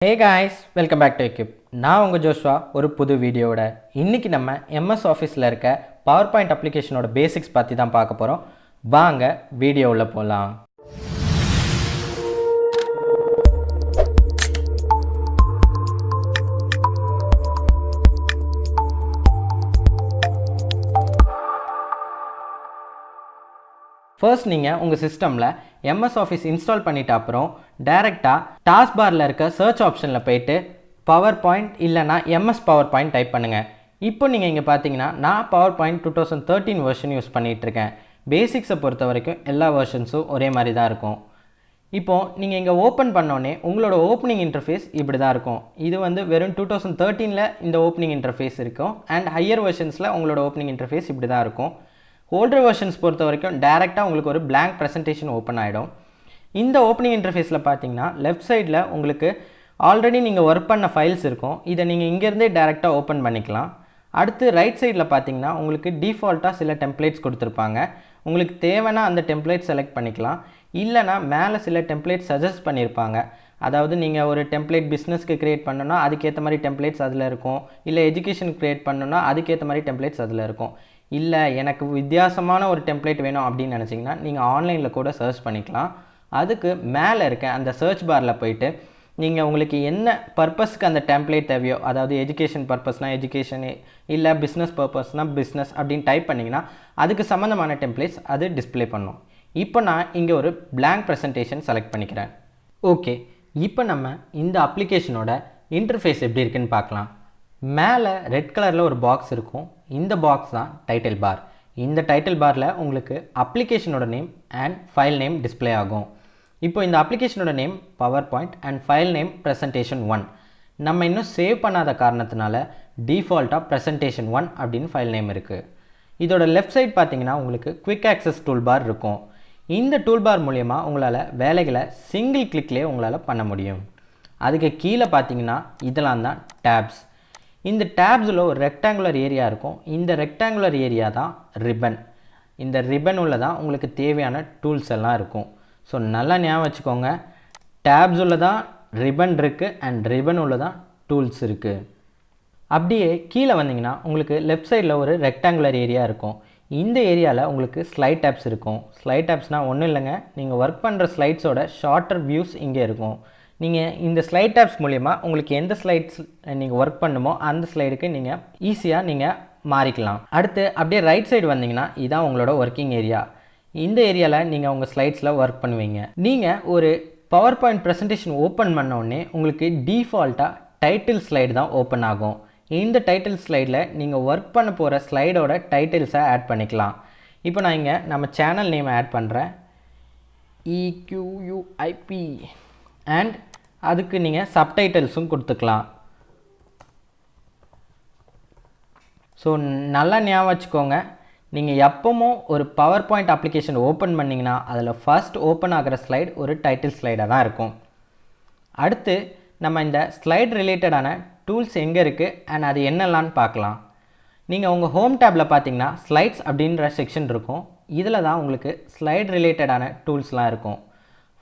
Hey guys, welcome back to Equip. நான் உங்கள் Joshua ஒரு புது வீடியோவோட. இன்றைக்கி நம்ம MS ஆஃபீஸில் இருக்க PowerPoint அப்ளிகேஷனோட பேசிக்ஸ் பற்றி தான் பார்க்க போகிறோம். வாங்க வீடியோவில் போகலாம். ஃபர்ஸ்ட் நீங்கள் உங்கள் சிஸ்டமில் MS ஆஃபீஸ் இன்ஸ்டால் பண்ணிட்ட அப்புறம் டைரெக்டாக டாஸ்க் பாரில் இருக்க சர்ச் ஆப்ஷனில் போய்ட்டு PowerPoint இல்லைனா MS PowerPoint டைப் பண்ணுங்கள். இப்போ நீங்கள் இங்கே பார்த்தீங்கன்னா நான் PowerPoint 2013 வெர்ஷன் யூஸ் பண்ணிகிட்ருக்கேன். பேசிக்ஸை பொறுத்த வரைக்கும் எல்லா வெர்ஷன்ஸும் ஒரே மாதிரி தான் இருக்கும். இப்போது நீங்கள் இங்கே ஓப்பன் பண்ணோன்னே உங்களோட ஓப்பனிங் இன்டர்ஃபேஸ் இப்படி தான் இருக்கும். இது வெறும் 2013 இந்த ஓப்பனிங் இன்டர்ஃபேஸ் இருக்கும். அண்ட் ஹையர் வெர்ஷன்ஸில் உங்களோட ஓப்பனிங் இன்டர்ஃபேஸ் இப்படி தான் இருக்கும். ஓல்டர் வெர்ஷன்ஸ் பொறுத்த வரைக்கும் டேரெக்டாக உங்களுக்கு ஒரு blank ப்ரெசன்டேஷன் ஓப்பன் ஆகிடும். இந்த ஓப்பனிங் இன்டர்ஃபேஸில் பார்த்தீங்கன்னா லெஃப்ட் சைடில் உங்களுக்கு ஆல்ரெடி நீங்கள் ஒர்க் பண்ண ஃபைல்ஸ் இருக்கும். இதை நீங்கள் இங்கேருந்தே டேரெக்டாக ஓப்பன் பண்ணிக்கலாம். அடுத்து ரைட் சைடில் பார்த்தீங்கன்னா உங்களுக்கு டிஃபால்ட்டாக சில டெம்ப்ளேட்ஸ் கொடுத்துருப்பாங்க. உங்களுக்கு தேவைன்னா அந்த டெம்ப்ளேட் செலக்ட் பண்ணிக்கலாம். இல்லைனா மேலே சில டெம்ப்ளேட் சஜஸ்ட் பண்ணியிருப்பாங்க. அதாவது நீங்கள் ஒரு டெம்ப்ளேட் பிஸ்னஸ்க்கு க்ரியேட் பண்ணணுன்னா அதுக்கேற்ற மாதிரி டெம்ப்ளேட்ஸ் அதில் இருக்கும். இல்லை எஜுகேஷன் க்ரியேட் பண்ணணுன்னா அதுக்கேற்ற மாதிரி டெம்ப்ளேட்ஸ் அதில் இருக்கும். இல்லை எனக்கு வித்தியாசமான ஒரு டெம்ப்ளேட் வேணும் அப்படின்னு நினச்சிங்கன்னா நீங்கள் ஆன்லைனில் கூட சர்ச் பண்ணிக்கலாம். அதுக்கு மேலே இருக்க அந்த சர்ச் பாரில் போயிட்டு நீங்கள் உங்களுக்கு என்ன பர்பஸ்க்கு அந்த டெம்ப்ளேட் தேவையோ, அதாவது எஜுகேஷன் பர்பஸ்னால் எஜுகேஷன், இல்லை பிஸ்னஸ் பர்பஸ்னால் பிஸ்னஸ் அப்படின்னு டைப் பண்ணிங்கன்னா அதுக்கு சம்மந்தமான டெம்ப்ளேட்ஸ் அது டிஸ்பிளே பண்ணும். இப்போ நான் இங்கே ஒரு blank ப்ரெசன்டேஷன் செலக்ட் பண்ணிக்கிறேன். ஓகே, இப்போ நம்ம இந்த அப்ளிகேஷனோட இன்டர்ஃபேஸ் எப்படி இருக்குன்னு பார்க்கலாம். மேலே ரெட் கலரில் ஒரு பாக்ஸ் இருக்கும். இந்த பாக்ஸ் தான் டைட்டில் பார். இந்த டைட்டில் பாரில் உங்களுக்கு அப்ளிகேஷனோட name and file name display ஆகும். இப்போ இந்த அப்ளிகேஷனோட name PowerPoint and file name Presentation 1. நம்ம இன்னும் சேவ் பண்ணாத காரணத்தினால டிஃபால்ட்டாக Presentation 1 அப்படின்னு ஃபைல் நேம் இருக்குது. இதோட லெஃப்ட் சைட் பார்த்தீங்கன்னா உங்களுக்கு குவிக் ஆக்சஸ் டூல் பார் இருக்கும். இந்த டூல் பார் மூலயமா உங்களால் வேலைகளை சிங்கிள் கிளிக்லேயே உங்களால் பண்ண முடியும். அதுக்கு கீழே பார்த்தீங்கன்னா இதெல்லாம் தான் டேப்ஸ். இந்த டேப்ஸில் ஒரு ரெக்டாங்குலர் ஏரியா இருக்கும். இந்த ரெக்டாங்குலர் ஏரியா தான் ரிப்பன். இந்த ரிப்பன் உள்ள தான் உங்களுக்கு தேவையான டூல்ஸ் எல்லாம் இருக்கும். ஸோ நல்லா ஞாபகம் வச்சுக்கோங்க, டேப்ஸ் உள்ள தான் ரிப்பன் இருக்குது அண்ட் ரிப்பன் உள்ள தான் டூல்ஸ் இருக்குது. அப்படியே கீழே வந்தீங்கன்னா உங்களுக்கு லெஃப்ட் சைடில் ஒரு ரெக்டாங்குலர் ஏரியா இருக்கும். இந்த ஏரியாவில் உங்களுக்கு ஸ்லைட் டேப்ஸ் இருக்கும். ஸ்லைட் டேப்ஸ்னால் ஒன்றும் இல்லைங்க, நீங்கள் ஒர்க் பண்ணுற ஸ்லைட்ஸோட ஷார்ட்டர் வியூஸ் இங்கே இருக்கும். நீங்கள் இந்த ஸ்லைட் டேப்ஸ் மூலிமா உங்களுக்கு எந்த ஸ்லைட்ஸ் நீங்கள் ஒர்க் பண்ணுமோ அந்த ஸ்லைடுக்கு நீங்கள் ஈஸியாக நீங்கள் மாறிக்கலாம். அடுத்து அப்படியே ரைட் சைடு வந்தீங்கன்னா இதுதான் உங்களோட ஒர்க்கிங் ஏரியா. இந்த ஏரியாவில் நீங்கள் உங்கள் ஸ்லைட்ஸில் ஒர்க் பண்ணுவீங்க. நீங்கள் ஒரு PowerPoint ப்ரெசன்டேஷன் ஓப்பன் பண்ணோடனே உங்களுக்கு டிஃபால்ட்டாக டைட்டில் ஸ்லைடு தான் ஓப்பன் ஆகும். இந்த டைட்டில் ஸ்லைடில் நீங்கள் ஒர்க் பண்ண போகிற ஸ்லைடோட டைட்டில்ஸை ஆட் பண்ணிக்கலாம். இப்போ நான் இங்கே நம்ம சேனல் நேமை ஆட் பண்ணுறேன், EQUIP, அண்ட் அதுக்கு நீங்கள் சப்டைட்டில்ஸும் கொடுத்துக்கலாம். ஸோ நல்லா ஞாபகம் வச்சுக்கோங்க, நீங்கள் எப்பவும் ஒரு PowerPoint அப்ளிகேஷன் ஓப்பன் பண்ணிங்கன்னா அதில் ஃபஸ்ட் ஓப்பன் ஆகிற ஸ்லைட் ஒரு டைட்டில் ஸ்லைடாக தான் இருக்கும். அடுத்து நம்ம இந்த ஸ்லைட் ரிலேட்டடான டூல்ஸ் எங்கே இருக்குது அண்ட் அது என்னெல்லான்னு பார்க்கலாம். நீங்கள் உங்கள் ஹோம் டேப்பில் பார்த்தீங்கன்னா ஸ்லைட்ஸ் அப்படின்ற செக்ஷன் இருக்கும். இதில் தான் உங்களுக்கு ஸ்லைட் ரிலேட்டடான டூல்ஸ்லாம் இருக்கும்.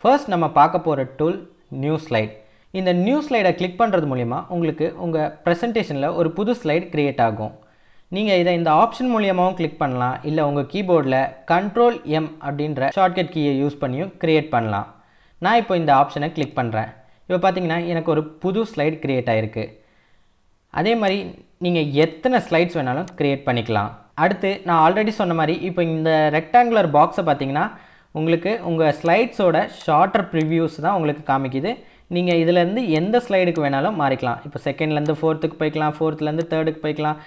ஃபர்ஸ்ட் நம்ம பார்க்க போகிற டூல் நியூ ஸ்லைட். இந்த நியூ ஸ்லைடை கிளிக் பண்ணுறது மூலிமா உங்களுக்கு உங்கள் ப்ரெசன்டேஷனில் ஒரு புது ஸ்லைட் க்ரியேட் ஆகும். நீங்கள் இதை இந்த ஆப்ஷன் மூலியமாகவும் கிளிக் பண்ணலாம். இல்லை உங்கள் கீபோர்டில் Ctrl+M அப்படின்ற ஷார்ட்கட் கீயை யூஸ் பண்ணியும் க்ரியேட் பண்ணலாம். நான் இப்போ இந்த ஆப்ஷனை கிளிக் பண்ணுறேன். இப்போ பார்த்தீங்கன்னா எனக்கு ஒரு புது ஸ்லைட் க்ரியேட் ஆகிருக்கு. அதே மாதிரி நீங்கள் எத்தனை ஸ்லைட்ஸ் வேணாலும் க்ரியேட் பண்ணிக்கலாம். அடுத்து நான் ஆல்ரெடி சொன்ன மாதிரி இப்போ இந்த ரெக்டாங்குலர் பாக்ஸை பார்த்தீங்கன்னா உங்களுக்கு உங்கள் ஸ்லைட்ஸோட ஷார்ட்டர் ப்ரிவ்யூஸ் தான் உங்களுக்கு காமிக்குது. நீங்கள் இதிலேருந்து எந்த ஸ்லைடுக்கு வேணாலும் மாறிக்கலாம். இப்போ செகண்ட்லேருந்து ஃபோர்த்துக்கு போய்க்கலாம், ஃபோர்த்துலேருந்து தேர்டுக்கு போய்க்கலாம்,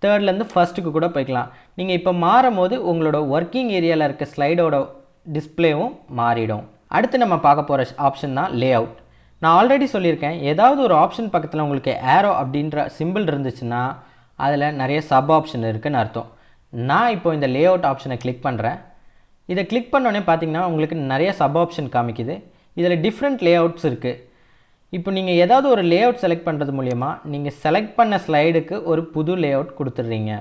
தேர்ட்லேருந்து ஃபஸ்ட்டுக்கு கூட போய்க்கலாம். நீங்கள் இப்போ மாறும் போது உங்களோட ஒர்க்கிங் ஏரியாவில் இருக்க ஸ்லைடோட டிஸ்பிளேவும் மாறிடும். அடுத்து நம்ம பார்க்க போகிற ஆப்ஷன் தான் லே அவுட். நான் ஆல்ரெடி சொல்லியிருக்கேன், ஏதாவது ஒரு ஆப்ஷன் பக்கத்தில் உங்களுக்கு ஏரோ அப்படின்ற சிம்பிள் இருந்துச்சுன்னா அதில் நிறைய சப் ஆப்ஷன் இருக்குதுன்னு அர்த்தம். நான் இப்போ இந்த லே அவுட் ஆப்ஷனை கிளிக் பண்ணுறேன். இதை கிளிக் பண்ணோன்னே பார்த்தீங்கன்னா உங்களுக்கு நிறைய சப் ஆப்ஷன் காமிக்குது. இதில் டிஃப்ரெண்ட் லே அவுட்ஸ் இருக்குது. இப்போ நீங்கள் ஏதாவது ஒரு லே அவுட் செலக்ட் பண்ணுறது மூலிமா நீங்கள் செலக்ட் பண்ண ஸ்லைடுக்கு ஒரு புது லே அவுட் கொடுத்துட்றீங்க.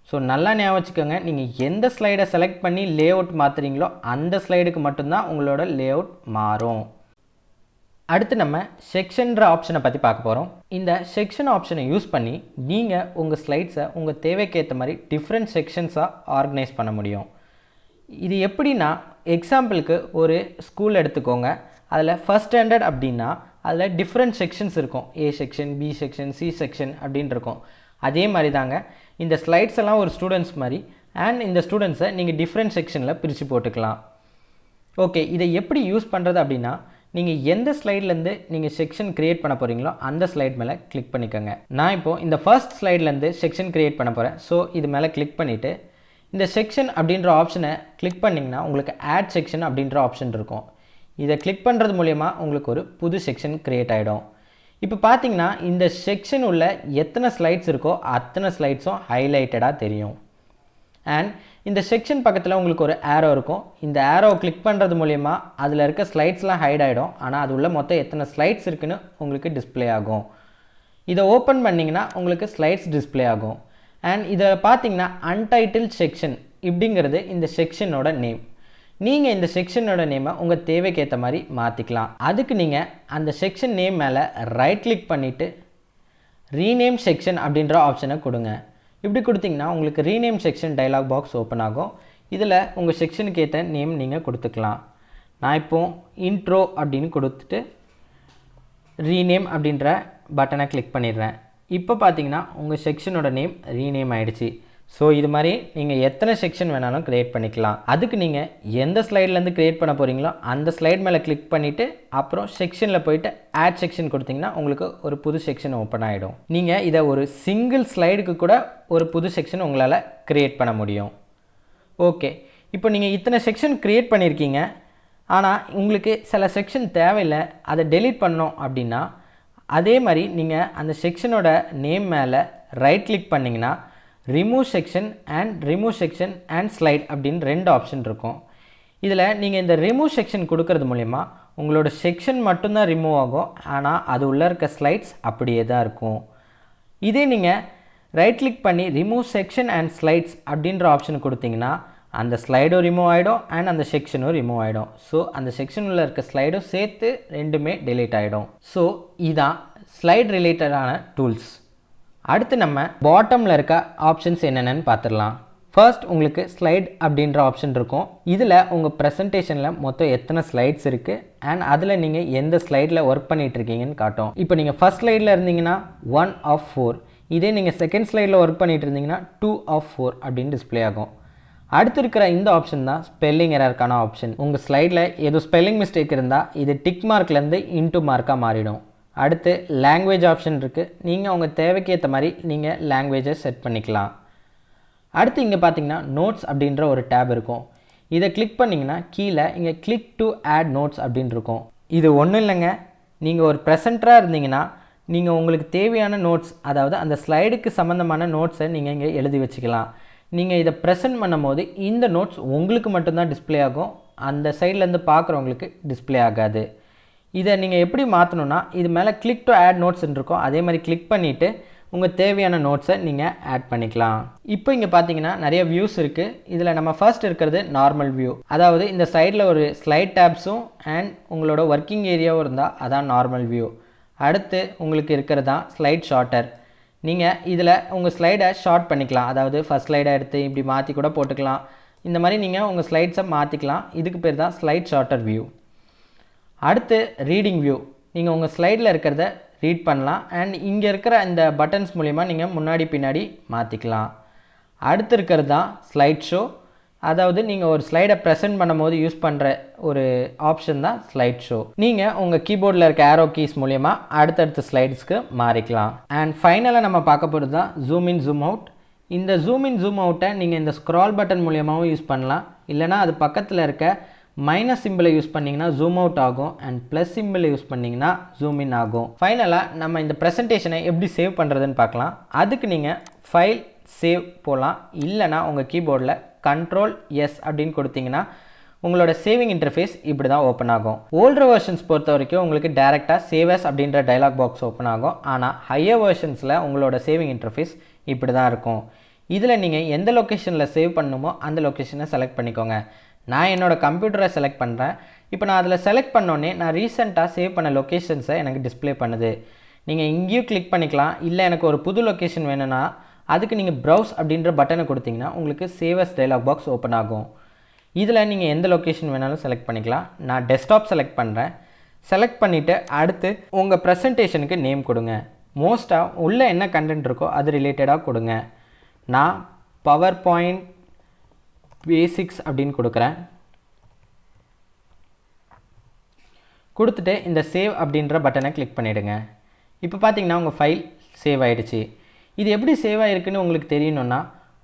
ஸோ நல்லா ஞாபகம் வச்சுக்கோங்க, நீங்கள் எந்த ஸ்லைடை செலக்ட் பண்ணி லே அவுட் மாற்றுறீங்களோ அந்த ஸ்லைடுக்கு மட்டும்தான் உங்களோட லே அவுட் மாறும். அடுத்து நம்ம செக்ஷன்ற ஆப்ஷனை பற்றி பார்க்க போகிறோம். இந்த செக்ஷன் ஆப்ஷனை யூஸ் பண்ணி நீங்கள் உங்கள் ஸ்லைட்ஸை உங்கள் தேவைக்கேற்ற மாதிரி டிஃப்ரெண்ட் செக்ஷன்ஸாக ஆர்கனைஸ் பண்ண முடியும். இது எப்படின்னா, எக்ஸாம்பிளுக்கு ஒரு ஸ்கூல் எடுத்துக்கோங்க. அதில் ஃபஸ்ட் ஸ்டாண்டர்ட் அப்படின்னா அதில் டிஃப்ரெண்ட் செக்ஷன்ஸ் இருக்கும். A section, B section, C section அப்படின்னு இருக்கும். அதே மாதிரி தாங்க இந்த ஸ்லைட்ஸ் எல்லாம் ஒரு ஸ்டூடெண்ட்ஸ் மாதிரி, அண்ட் இந்த ஸ்டூடெண்ட்ஸை நீங்கள் டிஃப்ரெண்ட் செக்ஷனில் பிரித்து போட்டுக்கலாம். ஓகே, இதை எப்படி யூஸ் பண்ணுறது அப்படின்னா, நீங்கள் எந்த ஸ்லைட்லேருந்து நீங்கள் செக்ஷன் க்ரியேட் பண்ண போகிறீங்களோ அந்த ஸ்லைட் மேலே கிளிக் பண்ணிக்கோங்க. நான் இப்போது இந்த ஃபர்ஸ்ட் ஸ்லைட்லேருந்து செக்ஷன் க்ரியேட் பண்ண போகிறேன். ஸோ இது மேலே கிளிக் பண்ணிவிட்டு இந்த செக்ஷன் அப்படின்ற ஆப்ஷனை கிளிக் பண்ணிங்கன்னா உங்களுக்கு ஆட் செக்ஷன் அப்படின்ற ஆப்ஷன் இருக்கும். இதை கிளிக் பண்ணுறது மூலயமா உங்களுக்கு ஒரு புது செக்ஷன் க்ரியேட் ஆகிடும். இப்போ பார்த்தீங்கன்னா இந்த செக்ஷன் உள்ள எத்தனை ஸ்லைட்ஸ் இருக்கோ அத்தனை ஸ்லைட்ஸும் ஹைலைட்டடாக தெரியும். அண்ட் இந்த செக்ஷன் பக்கத்தில் உங்களுக்கு ஒரு ஆரோ இருக்கும். இந்த ஆரோவை கிளிக் பண்ணுறது மூலயமா அதில் இருக்க ஸ்லைட்ஸ்லாம் ஹைட் ஆகிடும். ஆனால் அது உள்ள மொத்தம் எத்தனை ஸ்லைட்ஸ் இருக்குன்னு உங்களுக்கு டிஸ்பிளே ஆகும். இதை ஓப்பன் பண்ணிங்கன்னா உங்களுக்கு ஸ்லைட்ஸ் டிஸ்பிளே ஆகும். அண்ட் இதை பார்த்தீங்கன்னா அன்டைட்டில்ட் செக்ஷன் இப்படிங்கிறது இந்த செக்ஷனோட நேம். நீங்கள் இந்த செக்ஷனோட நேமை உங்கள் தேவைக்கு ஏற்ற மாதிரி மாற்றிக்கலாம். அதுக்கு நீங்கள் அந்த செக்ஷன் நேம் மேலே ரைட் கிளிக் பண்ணிவிட்டு ரீநேம் செக்ஷன் அப்படின்ற ஆப்ஷனை கொடுங்க. இப்படி கொடுத்தீங்கன்னா உங்களுக்கு rename section dialogue box open ஆகும். இதில் உங்கள் செக்ஷனுக்கு ஏற்ற நேம் நீங்கள் கொடுத்துக்கலாம். நான் இப்போது இன்ட்ரோ அப்படின்னு கொடுத்துட்டு ரீநேம் அப்படின்ற பட்டனை கிளிக் பண்ணிடுறேன். இப்போ பார்த்தீங்கன்னா உங்கள் செக்ஷனோட நேம் ரீநேம் ஆகிடுச்சு. ஸோ இது மாதிரி நீங்கள் எத்தனை செக்ஷன் வேணாலும் க்ரியேட் பண்ணிக்கலாம். அதுக்கு நீங்கள் எந்த ஸ்லைட்லேருந்து க்ரியேட் பண்ண போகிறீங்களோ அந்த ஸ்லைட் மேலே கிளிக் பண்ணிவிட்டு அப்புறம் செக்ஷனில் போய்ட்டு ஆட் செக்ஷன் கொடுத்தீங்கன்னா உங்களுக்கு ஒரு புது செக்ஷன் ஓப்பன் ஆகிடும். நீங்கள் இதை ஒரு சிங்கிள் ஸ்லைடுக்கு கூட ஒரு புது செக்ஷன் உங்களால் க்ரியேட் பண்ண முடியும். ஓகே, இப்போ நீங்கள் இத்தனை செக்ஷன் க்ரியேட் பண்ணியிருக்கீங்க. ஆனால் உங்களுக்கு சில செக்ஷன் தேவையில்லை, அதை டெலீட் பண்ணோம் அப்படின்னா அதே மாதிரி நீங்கள் அந்த செக்ஷனோட நேம் மேலே ரைட் கிளிக் பண்ணிங்கன்னா ரிமூவ் செக்ஷன் அண்ட் ஸ்லைட் அப்படின்னு 2 ஆப்ஷன் இருக்கும். இதில் நீங்கள் இந்த ரிமூவ் செக்ஷன் கொடுக்கறது மூலிமா உங்களோட செக்ஷன் மட்டும்தான் ரிமூவ் ஆகும். ஆனால் அது உள்ளே இருக்க ஸ்லைட்ஸ் அப்படியே தான் இருக்கும். இதே நீங்கள் ரைட் கிளிக் பண்ணி ரிமூவ் செக்ஷன் அண்ட் ஸ்லைட்ஸ் அப்படின்ற ஆப்ஷன் கொடுத்தீங்கன்னா அந்த ஸ்லைடும் ரிமூவ் ஆகிடும் அண்ட் அந்த செக்ஷனும் ரிமூவ் ஆகிடும். ஸோ அந்த செக்ஷனில் இருக்க ஸ்லைடும் சேர்த்து ரெண்டுமே டெலீட் ஆகிடும். ஸோ இதான் ஸ்லைட் ரிலேட்டடான டூல்ஸ். அடுத்து நம்ம பாட்டமில் இருக்க ஆப்ஷன்ஸ் என்னென்னு பார்த்துடலாம். ஃபர்ஸ்ட் உங்களுக்கு ஸ்லைட் அப்படின்ற ஆப்ஷன் இருக்கும். இதில் உங்கள் ப்ரெசன்டேஷனில் மொத்தம் எத்தனை ஸ்லைட்ஸ் இருக்குது அண்ட் அதில் நீங்கள் எந்த ஸ்லைடில் ஒர்க் பண்ணிகிட்ருக்கீங்கன்னு காட்டும். இப்போ நீங்கள் ஃபர்ஸ்ட் ஸ்லைடில் இருந்தீங்கன்னா 1 of 4, இதே நீங்கள் செகண்ட் ஸ்லைடில் ஒர்க் பண்ணிகிட்டு இருந்தீங்கன்னா 2 of 4 அப்படின்னு டிஸ்பிளே ஆகும். அடுத்து இருக்கிற இந்த ஆப்ஷன் தான் ஸ்பெல்லிங் எரருக்கான ஆப்ஷன். உங்கள் ஸ்லைடில் ஏதோ ஸ்பெல்லிங் மிஸ்டேக் இருந்தால் இது டிக் மார்க்லேருந்து இன்ட்டு மார்க்காக மாறிடும். அடுத்து லாங்குவேஜ் ஆப்ஷன் இருக்குது. நீங்கள் உங்கள் தேவைக்கு ஏற்ற மாதிரி நீங்கள் லாங்குவேஜை செட் பண்ணிக்கலாம். அடுத்து இங்கே பார்த்தீங்கன்னா நோட்ஸ் அப்படின்ற ஒரு டேப் இருக்கும். இதை கிளிக் பண்ணிங்கன்னா கீழே இங்கே கிளிக் டு ஆட் நோட்ஸ் அப்படின்னு இருக்கும். இது ஒன்றும் இல்லைங்க, நீங்கள் ஒரு ப்ரெசென்டராக இருந்தீங்கன்னா நீங்கள் உங்களுக்கு தேவையான நோட்ஸ், அதாவது அந்த ஸ்லைடுக்கு சம்மந்தமான நோட்ஸை நீங்கள் இங்கே எழுதி வச்சுக்கலாம். நீங்கள் இதை ப்ரெசென்ட் பண்ணும் போது இந்த நோட்ஸ் உங்களுக்கு மட்டும்தான் டிஸ்பிளே ஆகும், அந்த சைட்லேருந்து பார்க்குறவங்களுக்கு டிஸ்பிளே ஆகாது. இதை நீங்கள் எப்படி மாற்றணுன்னா இது மேலே கிளிக் டு ஆட் நோட்ஸ்ன்னு இருக்கும். அதே மாதிரி கிளிக் பண்ணிவிட்டு உங்கள் தேவையான நோட்ஸை நீங்கள் ஆட் பண்ணிக்கலாம். இப்போ இங்கே பார்த்தீங்கன்னா நிறைய வியூஸ் இருக்குது. இதில் நம்ம ஃபர்ஸ்ட் இருக்கிறது நார்மல் வியூ, அதாவது இந்த சைடில் ஒரு ஸ்லைட் டேப்ஸும் அண்ட் உங்களோட ஒர்க்கிங் ஏரியாவும் இருந்தால் அதான் நார்மல் வியூ. அடுத்து உங்களுக்கு இருக்கிறது தான் ஸ்லைட் ஷார்ட்டர். நீங்கள் இதில் உங்கள் ஸ்லைடை ஷார்ட் பண்ணிக்கலாம், அதாவது ஃபஸ்ட் ஸ்லைடை எடுத்து இப்படி மாற்றி கூட போட்டுக்கலாம். இந்த மாதிரி நீங்கள் உங்கள் ஸ்லைட்ஸை மாற்றிக்கலாம். இதுக்கு பேர் தான் ஸ்லைட் ஷார்ட்டர் வியூ. அடுத்து ரீடிங் வியூ, நீங்கள் உங்கள் ஸ்லைடில் இருக்கிறத ரீட் பண்ணலாம் அண்ட் இங்கே இருக்கிற இந்த பட்டன்ஸ் மூலிமா நீங்கள் முன்னாடி பின்னாடி மாற்றிக்கலாம். அடுத்து இருக்கிறது தான் ஸ்லைட் ஷோ, அதாவது நீங்கள் ஒரு ஸ்லைடை ப்ரெசென்ட் பண்ணும் போது யூஸ் பண்ணுற ஒரு ஆப்ஷன் தான் ஸ்லைட் ஷோ. நீங்கள் உங்கள் கீபோர்டில் இருக்க ஆரோ கீஸ் மூலயமா அடுத்தடுத்த ஸ்லைட்ஸ்க்கு மாறிக்கலாம். அண்ட் ஃபைனலாக நம்ம பார்க்க போகிறது தான் ஜூம் இன் ஜூம் அவுட். இந்த ஜூம் இன் ஜூம் அவுட்டை நீங்கள் இந்த ஸ்க்ரால் பட்டன் மூலியமாகவும் யூஸ் பண்ணலாம், இல்லைனா அது பக்கத்தில் இருக்க மைனஸ் சிம்பிளை யூஸ் பண்ணிங்கன்னா ஜூம் அவுட் ஆகும் அண்ட் ப்ளஸ் சிம்பிளை யூஸ் பண்ணிங்கன்னா ஜூம் இன் ஆகும். ஃபைனலாக நம்ம இந்த ப்ரெசன்டேஷனை எப்படி சேவ் பண்ணுறதுன்னு பார்க்கலாம். அதுக்கு நீங்கள் ஃபைல் சேவ் போகலாம், இல்லைனா உங்கள் கீபோர்டில் Ctrl+S அப்படின்னு கொடுத்தீங்கன்னா உங்களோட சேவிங் இன்டர்ஃபேஸ் இப்படி தான் ஓப்பன் ஆகும். ஓல்டர் வெர்ஷன்ஸ் பொறுத்த வரைக்கும் உங்களுக்கு டேரெக்டாக சேவ் அஸ் அப்படின்ற டயலாக் பாக்ஸ் ஓப்பன் ஆகும். ஆனால் ஹையர் வெர்ஷன்ஸில் உங்களோட சேவிங் இன்டர்ஃபேஸ் இப்படி தான் இருக்கும். இதில் நீங்கள் எந்த லொக்கேஷனில் சேவ் பண்ணணுமோ அந்த லொக்கேஷனை செலக்ட் பண்ணிக்கோங்க. நான் என்னோடய கம்ப்யூட்டரை செலக்ட் பண்ணுறேன். இப்போ நான் அதில் செலக்ட் பண்ணோன்னே நான் ரீசெண்டாக சேவ் பண்ண லொக்கேஷன்ஸை எனக்கு டிஸ்ப்ளே பண்ணுது. நீங்கள் இங்கேயும் கிளிக் பண்ணிக்கலாம். இல்லை எனக்கு ஒரு புது லொக்கேஷன் வேணும்னா அதுக்கு நீங்கள் ப்ரௌஸ் அப்படின்ற பட்டனை கொடுத்தீங்கன்னா உங்களுக்கு save as dialog box open ஆகும். இதில் நீங்கள் எந்த லொக்கேஷன் வேணாலும் செலக்ட் பண்ணிக்கலாம். நான் டெஸ்க்டாப் செலக்ட் பண்ணுறேன். செலக்ட் பண்ணிவிட்டு அடுத்து உங்கள் ப்ரெசன்டேஷனுக்கு நேம் கொடுங்க. மோஸ்ட்டாக உள்ளே என்ன கண்டென்ட் இருக்கோ அது ரிலேட்டடாக கொடுங்க. நான் பவர் பாயிண்ட் பேசிக்ஸ் அப்படின்னு கொடுக்குறேன். கொடுத்துட்டு இந்த சேவ் அப்படின்ற பட்டனை கிளிக் பண்ணிவிடுங்க. இப்போ பார்த்தீங்கன்னா உங்கள் ஃபைல் சேவ் ஆகிடுச்சு. இது எப்படி சேவ் ஆகிருக்குன்னு உங்களுக்கு தெரியணுன்னா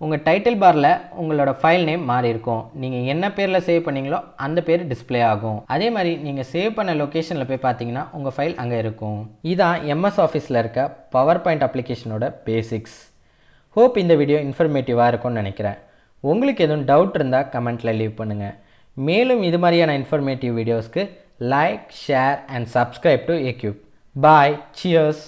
உங்கள் டைட்டில் பாரில் உங்களோட ஃபைல் நேம் மாறி இருக்கும். நீங்கள் என்ன பேரில் சேவ் பண்ணிங்களோ அந்த பேர் டிஸ்ப்ளே ஆகும். அதே மாதிரி நீங்கள் சேவ் பண்ண லொக்கேஷனில் போய் பார்த்தீங்கன்னா உங்கள் ஃபைல் அங்கே இருக்கும். இதான் எம்எஸ் ஆஃபீஸில் இருக்க பவர் பாயிண்ட் அப்ளிகேஷனோட பேசிக்ஸ். ஹோப் இந்த வீடியோ இன்ஃபர்மேட்டிவாக இருக்கும்னு நினைக்கிறேன். உங்களுக்கு எதுவும் டவுட் இருந்தால் கமெண்ட்டில் லீவ் பண்ணுங்கள். மேலும் இது மாதிரியான இன்ஃபர்மேட்டிவ் வீடியோஸ்க்கு like, share and subscribe to எக்யூப். Bye. Cheers.